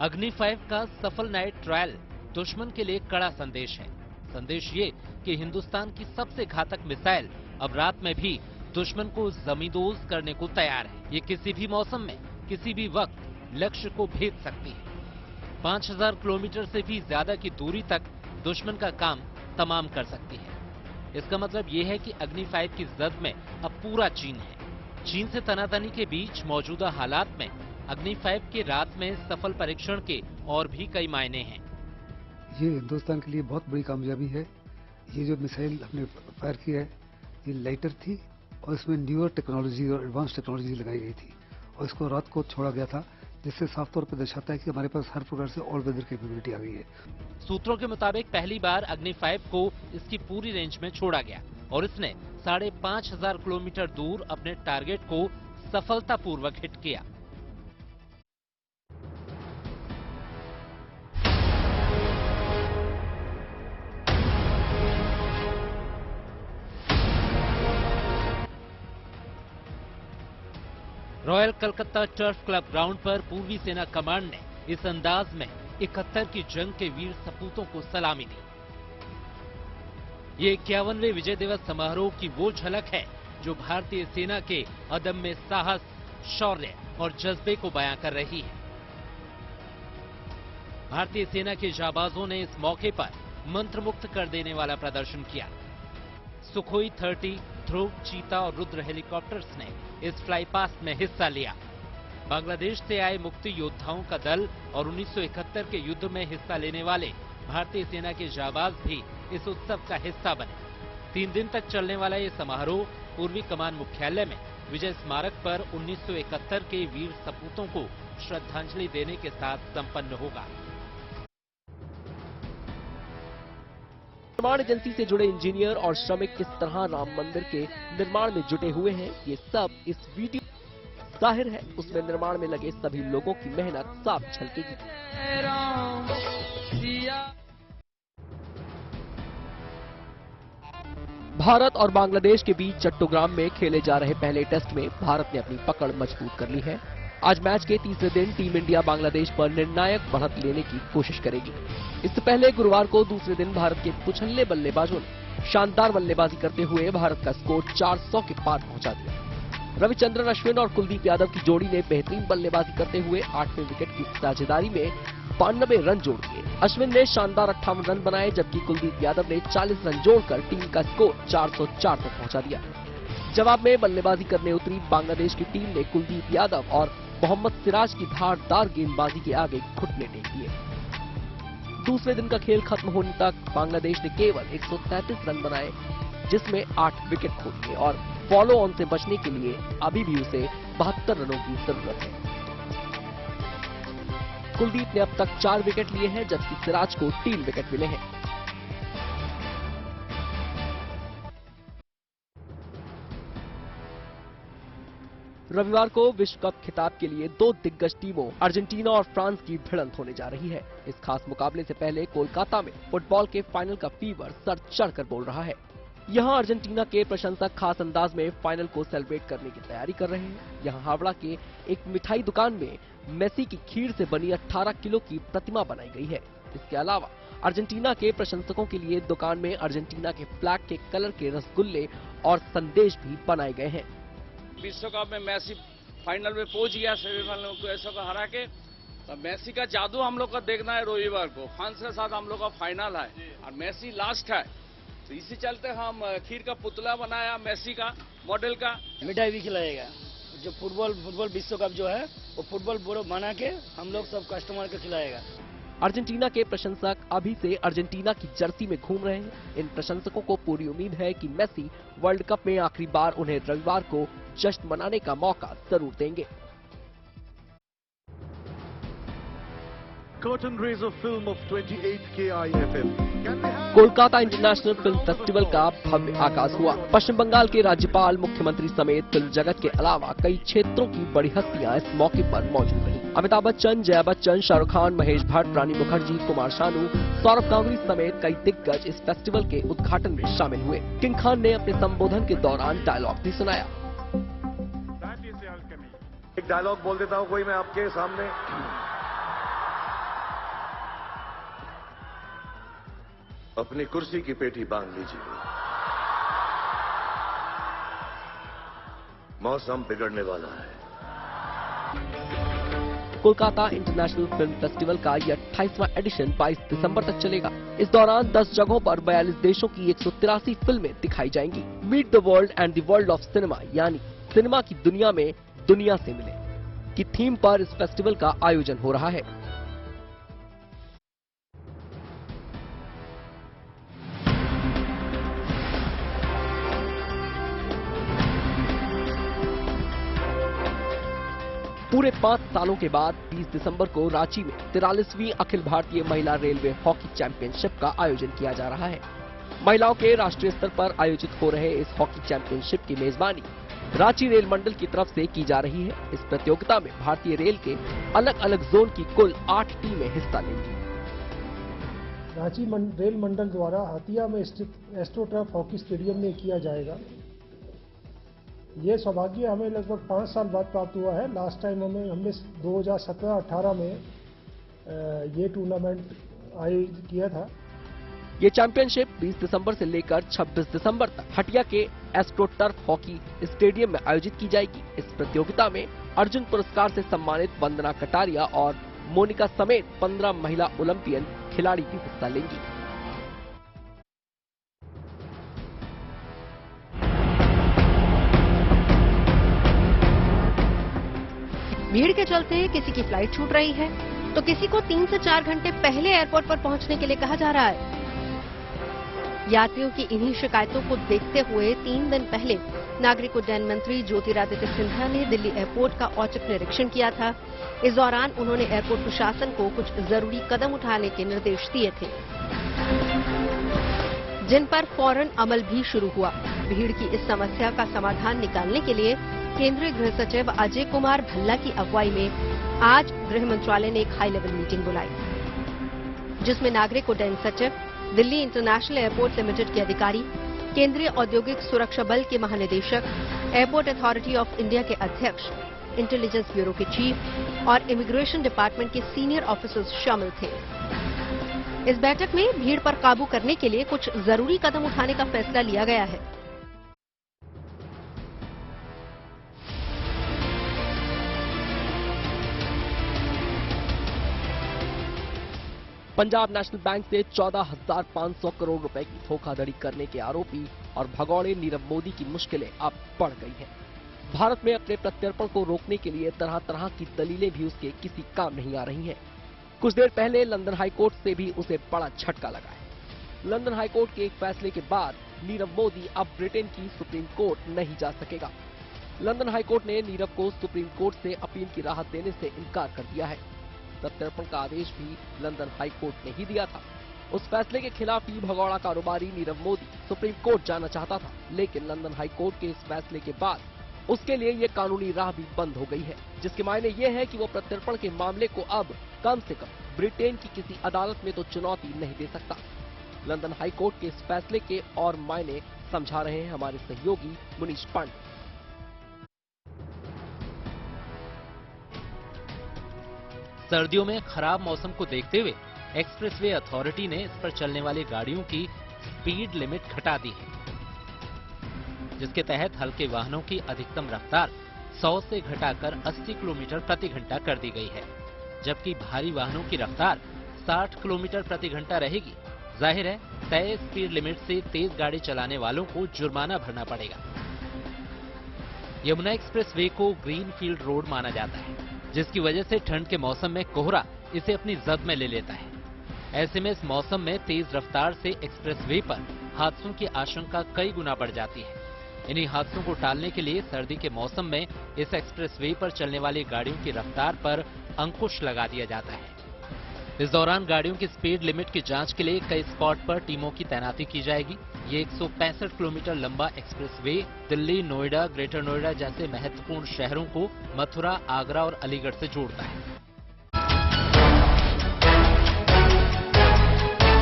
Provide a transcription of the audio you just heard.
अग्नि 5 का सफल नाइट ट्रायल दुश्मन के लिए कड़ा संदेश है। संदेश ये कि हिंदुस्तान की सबसे घातक मिसाइल अब रात में भी दुश्मन को जमींदोज करने को तैयार है। ये किसी भी मौसम में, किसी भी वक्त लक्ष्य को भेद सकती है। 5000 किलोमीटर से भी ज्यादा की दूरी तक दुश्मन का काम तमाम कर सकती है। इसका मतलब ये है कि अग्नि 5 की जद में अब पूरा चीन है। चीन से तनातनी के बीच मौजूदा हालात में अग्नि 5 के रात में सफल परीक्षण के और भी कई मायने हैं। ये हिंदुस्तान के लिए बहुत बड़ी कामयाबी है। ये जो मिसाइल हमने फायर की है, ये लाइटर थी और इसमें न्यूअर टेक्नोलॉजी और एडवांस टेक्नोलॉजी लगाई गई थी और इसको रात को छोड़ा गया था, जिससे साफ तौर पर दर्शाता है कि हमारे पास हर प्रकार से ऑल वेदर कैपेबिलिटी आ गई है। सूत्रों के मुताबिक पहली बार अग्नि 5 को इसकी पूरी रेंज में छोड़ा गया और इसने 5500 किलोमीटर दूर अपने टारगेट को सफलतापूर्वक हिट किया। Royal Calcutta turf club ground पर पूर्वी सेना कमांड ने इस अंदाज में 71 की जंग के वीर सपूतों को सलामी दी। ये 51वें विजय दिवस समारोह की वो झलक है जो भारतीय सेना के अदम्य साहस, शौर्य और जज्बे को बयां कर रही है। भारतीय सेना के जाबाजों ने इस मौके पर मंत्रमुग्ध कर देने वाला प्रदर्शन किया। सुखोई 30, ध्रुव, चीता और रुद्र हेलीकॉप्टर्स ने इस फ्लाई पास्ट में हिस्सा लिया। बांग्लादेश से आए मुक्ति योद्धाओं का दल और 1971 के युद्ध में हिस्सा लेने वाले भारतीय सेना के जाबाज भी इस उत्सव का हिस्सा बने। 3 दिन तक चलने वाला ये समारोह पूर्वी कमान मुख्यालय में विजय स्मारक पर 1971 के वीर सपूतों को श्रद्धांजलि देने के साथ संपन्न होगा। निर्माण एजेंसी से जुड़े इंजीनियर और श्रमिक किस तरह राम मंदिर के निर्माण में जुटे हुए हैं, ये सब इस वीडियो जाहिर है उसमें निर्माण में लगे सभी लोगों की मेहनत साफ झलकेगी। भारत और बांग्लादेश के बीच चट्टोग्राम में खेले जा रहे पहले टेस्ट में भारत ने अपनी पकड़ मजबूत कर ली है। आज मैच के तीसरे दिन टीम इंडिया बांग्लादेश पर निर्णायक बढ़त लेने की कोशिश करेगी। इससे पहले गुरुवार को दूसरे दिन भारत के कुछल्ले बल्लेबाजों ने शानदार बल्लेबाजी करते हुए भारत का स्कोर 400 के पार पहुंचा दिया। रविचंद्रन अश्विन और कुलदीप यादव की जोड़ी ने बेहतरीन बल्लेबाजी करते हुए 8वें विकेट की साझेदारी में 92 रन जोड़ दिए। अश्विन ने शानदार 58 रन बनाए, जबकि कुलदीप यादव ने 40 रन जोड़कर टीम का स्कोर 404 तक पहुंचा दिया। जवाब में बल्लेबाजी करने उतरी बांग्लादेश की टीम ने कुलदीप यादव और मोहम्मद सिराज की धारदार गेंदबाजी के आगे घुटने टेक दिए। दूसरे दिन का खेल खत्म होने तक बांग्लादेश ने केवल 133 रन बनाए, जिसमें 8 विकेट खो दिए और फॉलो ऑन से बचने के लिए अभी भी उसे 72 रनों की जरूरत है। कुलदीप ने अब तक 4 विकेट लिए हैं, जबकि सिराज को 3 विकेट मिले हैं। रविवार को विश्व कप खिताब के लिए 2 दिग्गज टीमों अर्जेंटीना और फ्रांस की भिड़ंत होने जा रही है। इस खास मुकाबले से पहले कोलकाता में फुटबॉल के फाइनल का फीवर सर चढ़कर बोल रहा है। यहां अर्जेंटीना के प्रशंसक खास अंदाज में फाइनल को सेलिब्रेट करने की तैयारी कर रहे हैं। यहां हावड़ा के एक मिठाई दुकान में मेसी की खीर से बनी 18 किलो की प्रतिमा बनाई गई है। इसके अलावा अर्जेंटीना के प्रशंसकों के लिए दुकान में अर्जेंटीना के फ्लैग के कलर के रसगुल्ले और संदेश भी बनाए गए हैं। विश्व कप में मेसी फाइनल में पहुंच गया, सेमीफाइनल को ऐसा को हरा के, तो मेसी का जादू हम लोग का देखना है। रविवार को फ्रांस के साथ हम लोग का फाइनल है और मेसी लास्ट है, तो इसी चलते हम खीर का पुतला बनाया मेसी का मॉडल का। मिठाई भी खिलाएगा। जो फुटबॉल विश्व कप जो है वो फुटबॉल बोरो बना के हम लोग सब कस्टमर को खिलाएगा। अर्जेंटीना के प्रशंसक अभी से अर्जेंटीना की जर्सी में घूम रहे हैं। इन प्रशंसकों को पूरी उम्मीद है कि मेसी वर्ल्ड कप में आखिरी बार उन्हें रविवार को जश्न मनाने का मौका जरूर देंगे। Curtain raiser film of 28K IFM. Kolkata international film festival का भव्य आगाज हुआ। पश्चिम बंगाल के राज्यपाल, मुख्यमंत्री समेत फिल्म जगत के अलावा कई क्षेत्रों की बड़ी हस्तियां इस मौके पर मौजूद रहीं। अमिताभ बच्चन, जया बच्चन, शाहरुख खान, महेश भट्ट, रानी मुखर्जी, कुमार शानू, सौरभ गांगुली समेत कई दिग्गज इस फेस्टिवल के उद्घाटन में शामिल हुए। किंग खान ने अपने संबोधन के दौरान डायलॉग भी सुनाया। एक डायलॉग बोल देता हूँ कोई मैं आपके सामने। अपनी कुर्सी की पेटी बांध लीजिए। मौसम बिगड़ने वाला है। कोलकाता इंटरनेशनल फिल्म फेस्टिवल का ये 28वां एडिशन 22 दिसंबर तक चलेगा। इस दौरान 10 जगहों पर 42 देशों की 183 फिल्में दिखाई जाएंगी। Meet the world and the world of cinema, यानी सिनेमा की दुनिया में दुनिया से मिले की थीम पर इस फेस्टिवल का आयोजन हो रहा है। पूरे 5 सालों के बाद 20 दिसंबर को रांची में 43वीं अखिल भारतीय महिला रेलवे हॉकी चैंपियनशिप का आयोजन किया जा रहा है। महिलाओं के राष्ट्रीय स्तर पर आयोजित हो रहे इस हॉकी चैंपियनशिप की मेजबानी रांची रेल मंडल की तरफ से की जा रही है। इस प्रतियोगिता में भारतीय रेल के अलग अलग जोन की कुल 8 टीमें हिस्सा लेंगी। रांची रेल मंडल द्वारा हतिया में स्थित एस्ट्रोटर्फ हॉकी स्टेडियम में किया जाएगा। ये सौभाग्य हमें लगभग 5 साल बाद प्राप्त हुआ है। लास्ट टाइम हमने 2017-18 में ये टूर्नामेंट आयोजित किया था। ये चैंपियनशिप 20 दिसंबर से लेकर 26 दिसंबर तक हटिया के एस्ट्रोटर्फ हॉकी स्टेडियम में आयोजित की जाएगी। इस प्रतियोगिता में अर्जुन पुरस्कार से सम्मानित वंदना कटारिया और मोनिका समेत 15 महिला ओलंपियन खिलाड़ी भी हिस्सा लेंगी। भीड़ के चलते किसी की फ्लाइट छूट रही है तो किसी को 3 से 4 घंटे पहले एयरपोर्ट पर पहुंचने के लिए कहा जा रहा है। यात्रियों की इन्हीं शिकायतों को देखते हुए 3 दिन पहले नागरिक उड्डयन मंत्री ज्योतिरादित्य सिंधिया ने दिल्ली एयरपोर्ट का औचक निरीक्षण किया था। इस दौरान उन्होंने एयरपोर्ट प्रशासन को कुछ जरूरी कदम उठाने के निर्देश दिए थे, जिन पर फौरन अमल भी शुरू हुआ। भीड़ की इस समस्या का समाधान निकालने के लिए केंद्रीय गृह सचिव अजय कुमार भल्ला की अगुवाई में आज गृह मंत्रालय ने एक हाई लेवल मीटिंग बुलाई, जिसमें नागरिक उड्डयन सचिव, दिल्ली इंटरनेशनल एयरपोर्ट लिमिटेड के अधिकारी, केंद्रीय औद्योगिक सुरक्षा बल के महानिदेशक, एयरपोर्ट अथॉरिटी ऑफ इंडिया के अध्यक्ष, इंटेलिजेंस ब्यूरो के चीफ और इमिग्रेशन डिपार्टमेंट के सीनियर ऑफिसर्स शामिल थे। इस बैठक में भीड़ पर काबू करने के लिए कुछ जरूरी कदम उठाने का फैसला लिया गया है। पंजाब नेशनल बैंक से 14,500 करोड़ रुपए की धोखाधड़ी करने के आरोपी और भगौड़े नीरव मोदी की मुश्किलें अब बढ़ गई हैं। भारत में अपने प्रत्यर्पण को रोकने के लिए तरह तरह की दलीलें भी उसके किसी काम नहीं आ रही हैं। कुछ देर पहले लंदन हाईकोर्ट से भी उसे बड़ा झटका लगा है। लंदन हाईकोर्ट के एक फैसले के बाद नीरव मोदी अब ब्रिटेन की सुप्रीम कोर्ट नहीं जा सकेगा। लंदन हाईकोर्ट ने नीरव को सुप्रीम कोर्ट से अपील की राहत देने से इनकार कर दिया है। प्रत्यर्पण का आदेश भी लंदन हाईकोर्ट ने ही दिया था। उस फैसले के खिलाफ ही भगौड़ा कारोबारी नीरव मोदी सुप्रीम कोर्ट जाना चाहता था, लेकिन लंदन हाईकोर्ट के इस फैसले के बाद उसके लिए ये कानूनी राह भी बंद हो गई है, जिसके मायने ये है कि वो प्रत्यर्पण के मामले को अब कम से कम ब्रिटेन की किसी अदालत में तो चुनौती नहीं दे सकता। लंदन हाईकोर्ट के इस फैसले के और मायने समझा रहे हैं हमारे सहयोगी मुनीश पांडे। सर्दियों में खराब मौसम को देखते हुए एक्सप्रेसवे अथॉरिटी ने इस पर चलने वाली गाड़ियों की स्पीड लिमिट घटा दी है, जिसके तहत हल्के वाहनों की अधिकतम रफ्तार 100 से घटाकर 80 किलोमीटर प्रति घंटा कर दी गई है, जबकि भारी वाहनों की रफ्तार 60 किलोमीटर प्रति घंटा रहेगी। जाहिर है, तय स्पीड लिमिट से तेज गाड़ी चलाने वालों को जुर्माना भरना पड़ेगा। यमुना एक्सप्रेसवे को ग्रीन फील्ड रोड माना जाता है, जिसकी वजह से ठंड के मौसम में कोहरा इसे अपनी जद में ले लेता है। ऐसे में इस मौसम में तेज रफ्तार से एक्सप्रेसवे पर हादसों की आशंका कई गुना बढ़ जाती है। इन्हीं हादसों को टालने के लिए सर्दी के मौसम में इस एक्सप्रेसवे पर चलने वाली गाड़ियों की रफ्तार पर अंकुश लगा दिया जाता है। इस दौरान गाड़ियों की स्पीड लिमिट की जांच के लिए कई स्पॉट पर टीमों की तैनाती की जाएगी। ये 165 किलोमीटर लंबा एक्सप्रेसवे दिल्ली, नोएडा, ग्रेटर नोएडा जैसे महत्वपूर्ण शहरों को मथुरा, आगरा और अलीगढ़ से जोड़ता है।